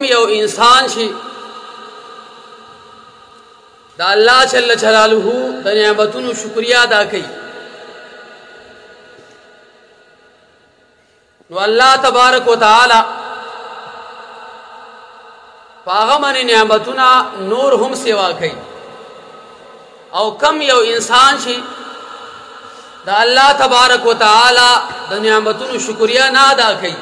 یو انسان شي دا الله جل جلاله د نعمتونو شکریا ادا کوي نو الله تبارک وتعالى پاغه من نعمتونه نور هم سیوا کوي او کم یو انسان شي دا الله تبارک وتعالى د نعمتونو شکریا نه ادا کوي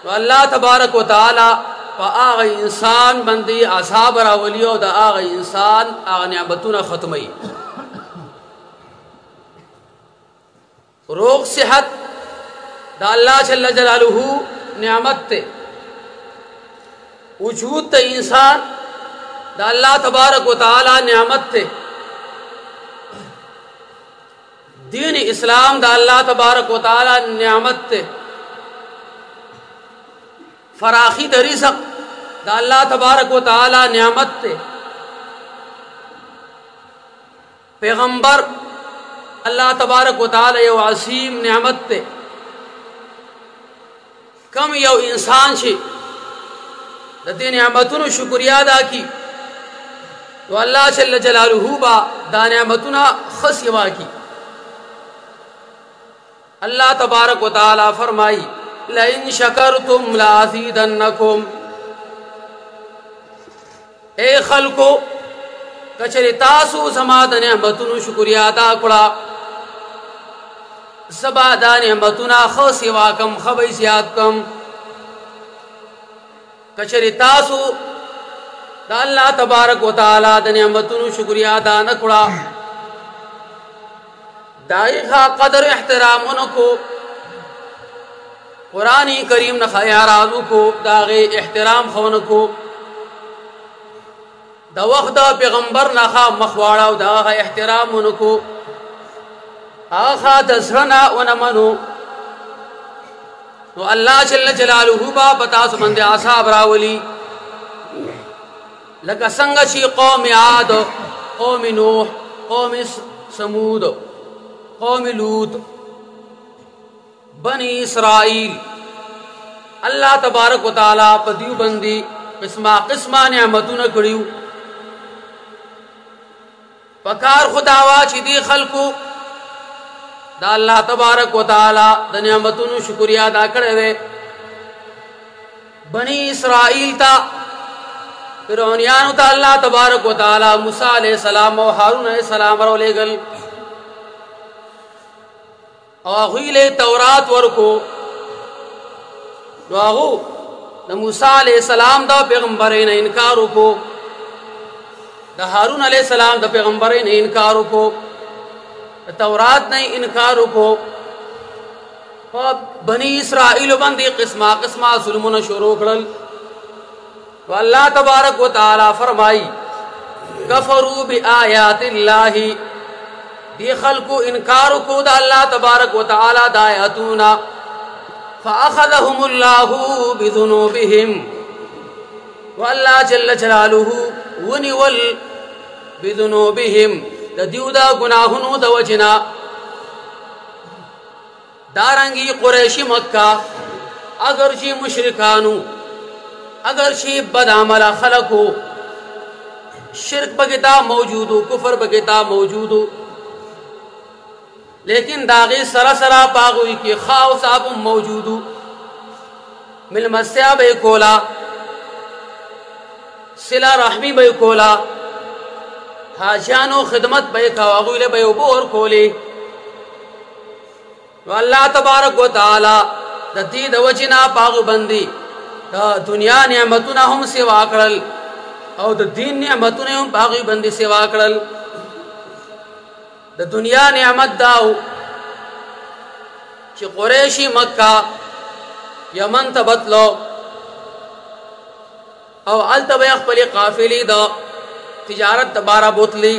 نو الله تبارک وتعالى فآغ انسان بندی عذاب راولی او دا آغ انسان آغ نعمتونه ختمی روغ صحت دا اللہ جل جلالہ نعمت تے وجود تا انسان دا اللہ تبارک و تعالی نعمت تے دین اسلام دا اللہ تبارک و تعالی نعمت تے فراخی دا رزق دا اللہ تبارک و تعالی نعمت تے پیغمبر اللہ تبارک و تعالی یو عظیم نعمت تے کم یو انسان شي د دې نعمتونو شکریا ادا کی تو الله جل جلاله با دا نعمتونه خسوا کی اللہ تبارک و تعالی فرمائی لئن شکرتم لازیدنکم اے خلقو کچری تاسو زما د نعمتونو شکریا ادا کړه سبا دا نعمتونه خو سوا کم خبي زیات کم کچری تاسو دا الله تبارک و تعالی د نعمتونو شکریا ادا نکړه دایغه قدر احترامونو کو قرآن کریم نه خیارانو کو داغه احترام خونو کو دا وخت پیغمبر نه مخواړه او داغه احترامونو کو آخا دزرنا ونمنو نو اللہ جل جلالہ با بتا سمند اصحاب راولی لکا سنگشی قوم عاد قوم نوح قوم سمود قوم لوط بنی اسرائیل اللہ تبارک و تعالی پدیو بندی قسمہ قسمہ نعمتون کڑیو پکار خداوا چی دی خلقو دا اللہ تبارک و تعالی دا نعمتونو شکریا ادا کړی بنی اسرائیل تا فرعونیانو تا اللہ تبارک و تعالی موسیٰ علیہ السلام و ہارون علیہ السلام رو لے گل او اغویل تورات ورکو نو اغو دا موسیٰ علیہ السلام دا پیغمبرین انکارو کو دا ہارون علیہ السلام دا پیغمبرین انکارو کو تورات نے انکار کو بنی اسرائیل بندی قسمہ قسمہ ظلمون شروع کرل واللہ تبارک و تعالی فرمائی کفروا بآیات اللہ دی خلق انکار کو دا اللہ تبارک و تعالی دایاتونا فأخذهم اللہ بذنوبهم واللہ جل جلالہ ونول بذنوبهم دا دیو دا گناہنو دا وجنا دارنگی قریشی مکہ اگرچہ مشرکانو اگرچہ بد عمل خلقو شرک بگتا موجودو کفر بگتا موجودو لیکن داغی سرسرا پاغوی کی خواہ صاحب موجودو مل مسیح بے کولا صلہ رحمی بے کولا حاجانو خدمت بے کواغویل بے بور کولی واللہ تبارک و تعالی دا دید وجنا پاغو بندی دا دنیا نعمتنا ہم سوا کرل او دا دین نعمتنا ہم پاغو بندی سوا کرل دا دنیا نعمت داو چی قریشی مکہ یمن تبتلو او علتبا اخپلی قافلی دا تجارت تبارہ بوتلی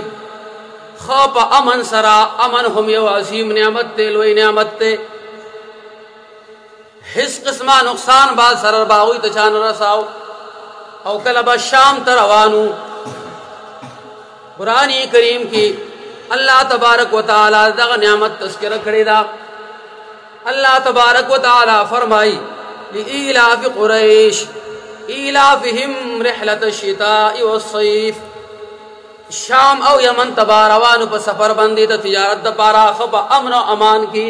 خواب امن سرا امن ہم یو عظیم نعمت تے لوئی نعمت تے حس قسمہ نقصان بعد سرر باغوی تچان رساو او کلبا شام تروانو قرآن کریم کی اللہ تبارک و تعالی دا نعمت تذکرہ کردی دا اللہ تبارک و تعالی فرمائی لإیلاف قریش इलाफिहिम रिहलत الشتاء والصيف शाम او यमन तबा रवान पर सफर बंदी त तिजारत द पारा खब अमन और अमान की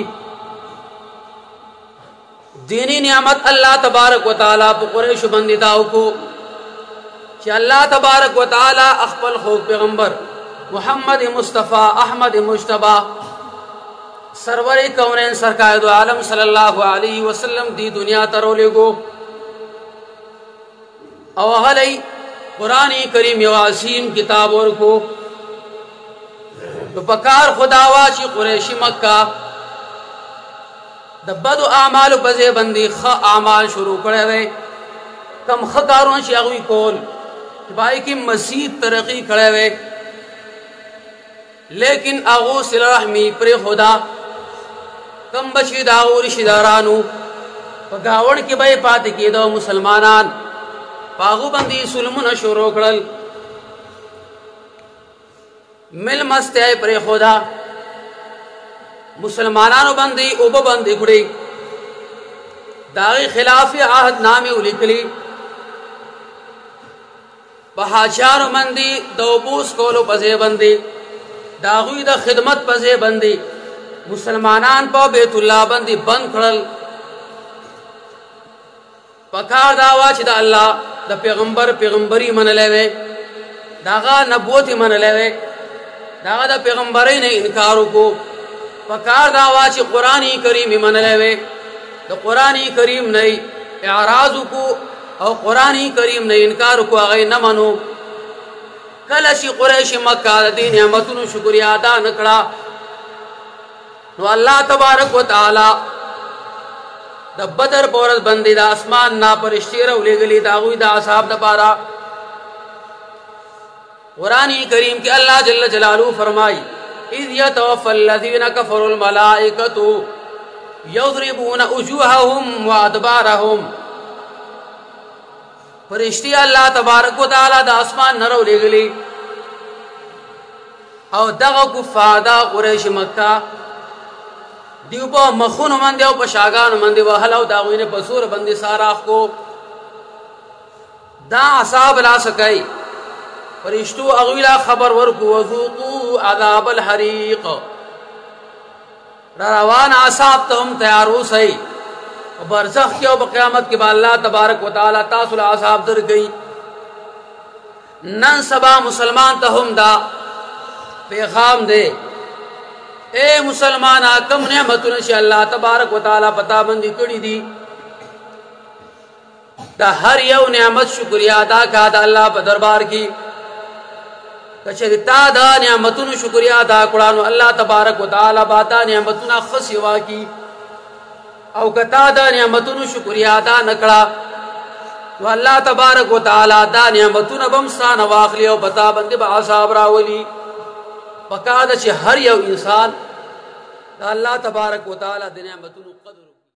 दीनी नियामत अल्लाह तबारक व तआला पर कुरैश बंदी दाव को कि अल्लाह तबारक व तआला अखपल खूब पैगंबर मुहम्मद मुस्तफ़ा अहमद मुश्तबा सरवर कौनैन सरकार दो आलम सल्लल्लाहु अलैहि वसल्लम दी दुनिया तरोले गो अवहलई कुरानी करीम यवासीम किताब और को तो पकार खुदावाशी कुरैशी मक्का दब्बद आमाल बजे बंदी ख आमाल शुरू करे वे कम खकारों शागवी कोल भाई की मसीद तरक्की करे वे लेकिन आगो सिलरहमी प्रे खुदा कम बशीद आगो रिश्तेदारानू पगावण के बे पाते के दो मुसलमानान पागुबंदी सुलमुन शुरू करल मिल मस्त है प्रे खुदा मुसलमानानो बंदी उब बंदी गुड़ी दागी खिलाफ आहद नामे उलिकली बहाचार मंदी दोबूस कोलो पजे बंदी दागुई द खिदमत पजे बंदी मुसलमानान पा बेतुल्ला बंदी बंद खड़ल पकार दावा चिदा अल्लाह द पैगंबर पैगंबरी मन लेवे दागा नबूवती मन लेवे दागा द पैगंबरी ने इनकार को पकार दावा ची कुरानी करीम मन लेवे द कुरानी करीम ने एराज को और कुरानी करीम ने इनकार को अगे न मनो कलशी कुरैश मक्का दी नियामतुन शुक्रिया अदा नकड़ा नो अल्लाह तबारक व तआला द बदर पोरत बंदी द आसमान ना परिश्तीर उले गली दागुई द असाब द पारा कुरानी करीम के अल्लाह जल्ल जलालू फरमाई इज़ यतवफ़्फ़ल लज़ीना कफ़रुल मलाइकतु यज़रिबून उजूहहुम व अदबारहुम फरिश्ती अल्लाह तबारक व तआला द आसमान नरो ले गली और दग कुफार दा कुरैश मक्का दीपो मखून मंदे और पशागान मंदे व हलाव दागुई ने पसूर बंदी साराख को दा असाब ला सकई फरिश्तु अगविला खबर वरकु वज़ूक़ू अज़ाबल हरीक़ रवान असाब तम तैयार हो सही बरज़ख के और क़यामत के बाद अल्लाह तबारक व तआला तासुल असाब दर गई नन सबा मुसलमान तहुम दा पैगाम दे ए मुसलमान कम नेमतुन से अल्लाह तबारक व तआला पता बंदी कड़ी दी दा हर यौ नेमत शुक्रिया अदा का दा अल्लाह पर दरबार की कचरिता दा नेमतुन शुक्रिया अदा कुरान अल्लाह तबारक व तआला बाता नेमतुना खसिवा की औ कता दा नेमतुन शुक्रिया अदा नकड़ा तो अल्लाह तबारक व तआला दा नेमतुन बमसा नवाखली और बता बंदी बासाब रावली पकाद हर यौ इंसान अल्लाह तबारक व तआला द नेमतुन कदर